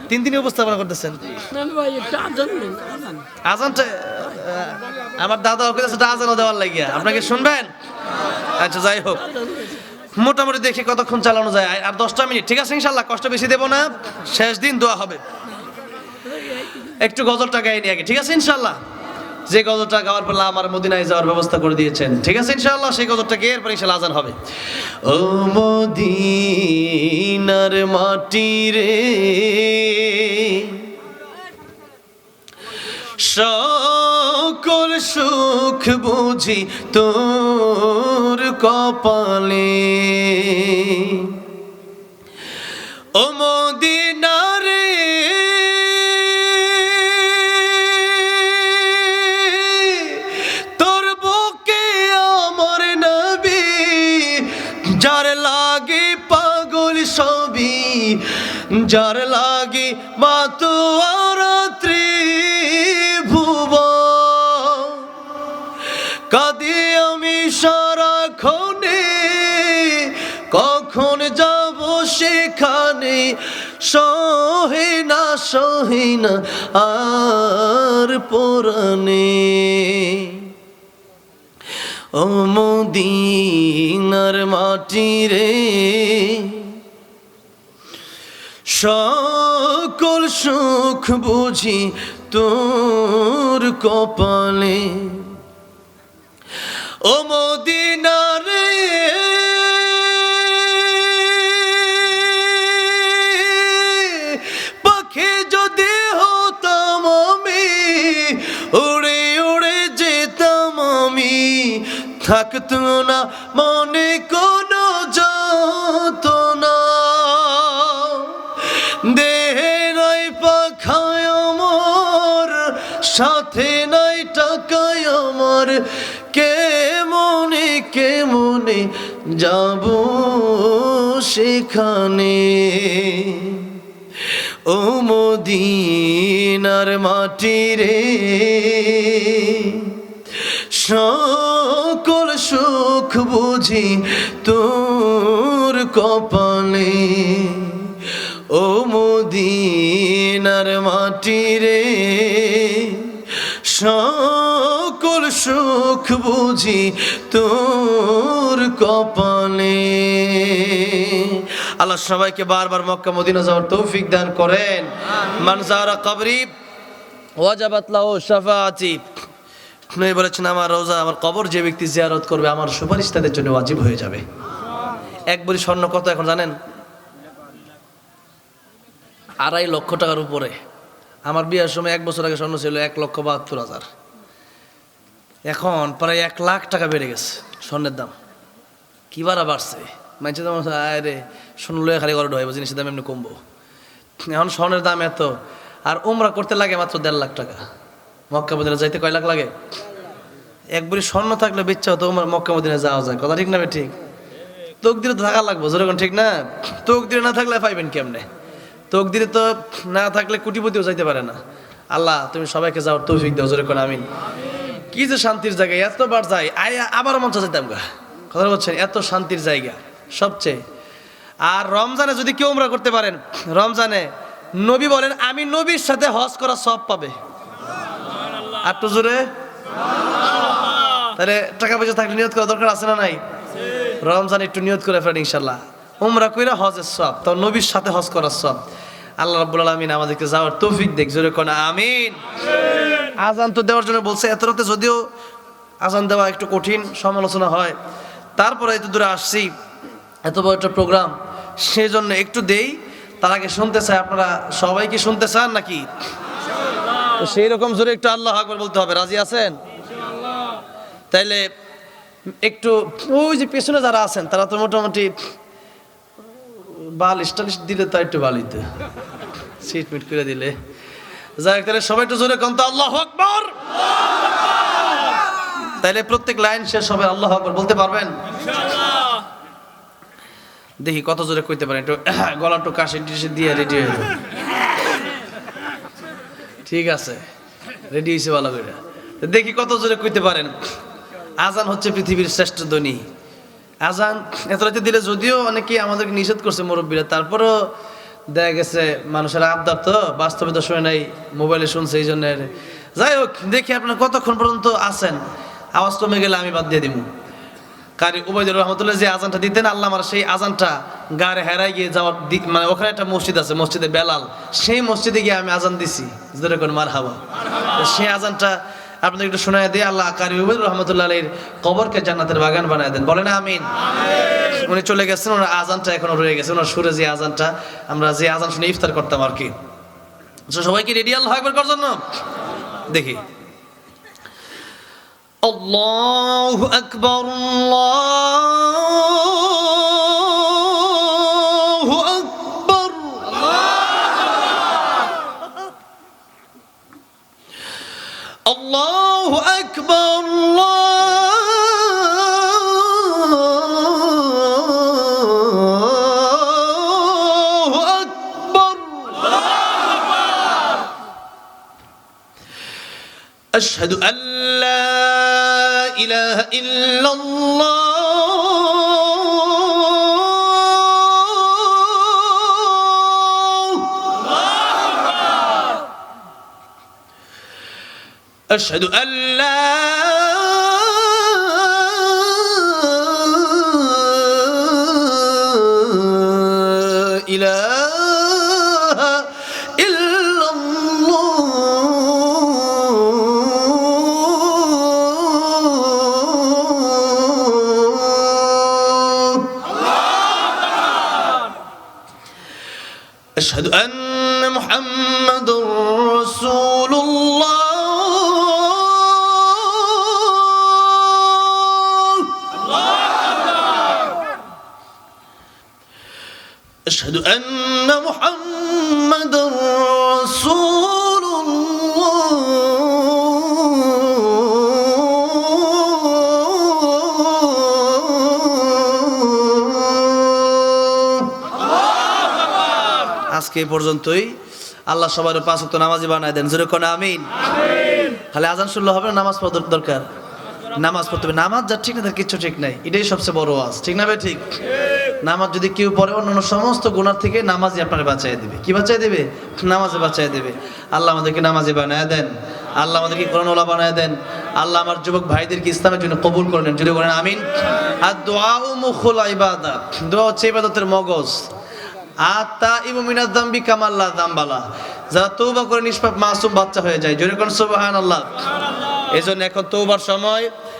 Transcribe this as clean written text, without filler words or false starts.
তিন উপস্থাপনা করতেছেন। আজানটা আমার দাদা ওকে আজানও দেওয়ার লাগিয়া আপনাকে শুনবেন। আচ্ছা যাই হোক, মোটামুটি দেখি কতক্ষণ চালানো যায়। আর 10টা মিনিট, ঠিক আছে ইনশাল্লাহ, কষ্ট বেশি দেবো না। শেষ দিন দোয়া হবে। একটু গজলটা গাইনি আগে, ঠিক আছে ইনশাল্লাহ। যে গজলটা গাওয়ার পর আমার মদিনায় যাওয়ার ব্যবস্থা করে দিয়েছেন, ঠিক আছে ইনশাআল্লাহ, সেই গজলটা গিয়ে এরপর ইনশাআল্লাহ আজান হবে। ও মদিনার মাটি রে, সকল সুখ বুঝি তোর কপালে। ও মদিনা রে, তোর বুকে আমার নবী, যার লাগে পাগল সবই, যার লাগে মাতোয়ার ত্রিভুবন। কাঁদি আমি সারাক্ষণে, কখন যাব সেখানে, সহে না আর পরাণে। ও মদিনার মাটি রে, সকল সুখ বুঝি তোর কপালে। ও মদিনা রে, পাখি যদি হতাম আমি, উড়ে উড়ে যেতাম আমি, থাকতো না মনে কোনো যন্ত্রণা। দেহে নাই পাখায় আমার, সাথে নাই টাকায় আমার, কে মনে যাব সেখানে। ও মদিনার মাটি রে, সকল সুখ বুঝি তোর কপালে। ও মদিনার মাটি রে, সকল সুখ বুঝি তোর কপালে। আল্লাহ সবাইকে বারবার মক্কা মদিনা যাওয়ার তৌফিক দান করেন। মান যারা কবরি ওয়াজাবাত লাহু শাফাআতি। নবী বলেছেন, আমার রওজা, আমার কবর যে ব্যক্তি জিয়ারত করবে, আমার সুপারিশ তাদের জন্য ওয়াজিব হয়ে যাবে। এক ভরি স্বর্ণ কত এখন জানেন? 2.5 লক্ষ টাকার উপরে। আমার বিয়ের সময় 1 বছর আগে স্বর্ণ ছিল 1,72,000। এখন প্রায় 1 লাখ টাকা বেড়ে গেছে স্বর্ণের দাম। কি বাড়া বাড়ছে, মানুষের দাম আরে স্বর্ণ লয়ে খালি করে ঢোয়াইব, জিনিসের দাম এমনি কমবো। এখন স্বর্ণের দাম এত, আর উমরা করতে লাগে মাত্র 1.5 লাখ টাকা। মক্কা মদিনা যাইতে কয় লাখ লাগে? এক ভরি স্বর্ণ থাকলে বেচ্চা হতো মক্কা মদিনা যাওয়া যায়। কথা ঠিক না? ঠিক। তকদিরে তো থাকা লাগবো, যেরকম ঠিক না? তকদিরে না থাকলে পাইবেন কেমনে? তকদিরে তো না থাকলে কোটিপতিও যাইতে পারে না। আল্লাহ তুমি সবাইকে যাওয়ার তৌফিক দাও, জোরে কোন আমিন। কি যে শান্তির জায়গা, এতবার যাই আবার মন চাইতাম গা। কথা বলছেন, এত শান্তির জায়গা সবচেয়ে। আর রমজানে যদি কেউ উমরা করতে পারেন, রমজানে নবী বলেন আমি নবীর সাথে হজ করা সব পাবে। আর তো জোরে, তাহলে টাকা পয়সা থাকলে নিয়ত করা দরকার আছে না নাই? রমজান একটু নিয়ত করে ফেলেন ইনশাল্লাহ, উমরা কইরা হজের সব, তো নবীর সাথে হজ করার সব। আল্লাহ রাব্বুল আলামিন আমাদেরকে যাওয়ার তৌফিক দেখ, জোরে কোন আমিন। আজান তো দেওয়ার জন্য বলছে, এত রাতে যদিও আজান দেওয়া একটু কঠিন, সমালোচনা হয়, তারপরে এত দূরে আসছি, এত বড় একটা প্রোগ্রাম, সেই জন্য একটু দেই। তার আগে শুনতে চাই, আপনারা সবাই কি শুনতে চান নাকি? সেই রকম জোরে একটু আল্লাহু আকবার বলতে হবে। রাজি আছেন? তাইলে একটু ওই যে পেছনে যারা আছেন তারা তো মোটামুটি বালিশ টালিশ দিলে তো একটু বালিতে সিট মিট করে দিলে, যাই হোক, তাহলে সবাই একটু জোরে কোন তো আল্লাহু আকবার। তাইলে প্রত্যেক লাইন শেষ হবে আল্লাহু আকবার বলতে পারবেন ইনশাআল্লাহ? দেখি কত জোরে কইতে পারেন, একটু গলা একটু কাশি টিশি দিয়ে রেডি হয়ে যাবে। ঠিক আছে, রেডি হয়েছে ভালো করে, দেখি কত জোরে কইতে পারেন। আজান হচ্ছে পৃথিবীর শ্রেষ্ঠ ধ্বনি। আজান এত রাতে দিলে যদিও অনেকেই আমাদেরকে নিষেধ করছে মুরব্বীরা, তারপরও দেখা গেছে মানুষের আবদার তো বাস্তবে তো শুনে নাই, মোবাইলে শুনছে, এই জন্য। যাই হোক, দেখি আপনার কতক্ষণ পর্যন্ত আছেন। আওয়াজ কমে গেলে আমি বাদ দিয়ে দিব। কারি উবাইদুর রহমতুল্লাহ যে আজানটা দিতেন, আল্লাহ আমার সেই আজানটা গাড়ে হেরাই গিয়ে যাওয়ার মানে ওখানে একটা মসজিদ আছে, মসজিদে বেলাল, সেই মসজিদে গিয়ে আমি আজান দিছি, যেরকম মারহাবা। সেই আজানটা আপনাদের একটু শোনায় দিয়ে আল্লাহ কারি উবাইদুর রহমতুল্লাহ আলাইহির কবরকে জান্নাতের বাগান বানায় দেন, বলেন আমিন। উনি চলে গেছেন, ওনার আজানটা এখনো রয়ে গেছে, ওনার সুরে যে আজানটা, আমরা যে আজান শুনে ইফতার করতাম আর কি। সবাই কি রেডি আল্লাহু আকবার করার জন্য? দেখি আল্লাহু আকবার, আল্লাহু আকবার, আল্লাহু আকবার, আল্লাহু আকবার। আশহাদু আল্লা ইলাহা ইল্লাল্লাহ, أشهد أن لا إله إلا الله، أشهد أن محمد رسول الله، أشهد أن محمدا رسول الله، আজকে এই পর্যন্তই। আল্লাহ সবার 5 ওয়াক্ত নামাজি বানায় দেন, জোরে কোন আমিন। খালি আজান শুনলে হবে না, নামাজ পড়া দরকার, নামাজ পড়তে হবে। নামাজ যা ঠিক না তার কিচ্ছু ঠিক নাই, এটাই সবচেয়ে বড় ওয়াজ, ঠিক না ভাই? ঠিক। নামাজ যদি কেউ পড়ে, অন্যান্য সমস্ত গুনাহ থেকে নামাজই আপনার বাঁচাই দেবে। কি বাঁচাই দেবে? নামাজে বাঁচাই দেবে। আল্লাহ আমাদেরকে নামাজি বানায় দেন, আল্লাহ আমাদেরকে কোরআনওয়ালা বানায় দেন, আল্লাহ আমার যুবক ভাইদেরকে ইসলামের জন্য কবুল করে নেন, যদি বলেন আমিন। আর দুআউ মুখুল ইবাদাত, দোয়া হচ্ছে ইবাদতের মগজ। আতাইবু মিনাজ যামবি কামা লা যামবালা, যারা তওবা করে নিষ্পাপ মাসুম বাচ্চা হয়ে যায়, জোরে কোন সুবহানাল্লাহ। এইজন্য এখন তওবার সময়।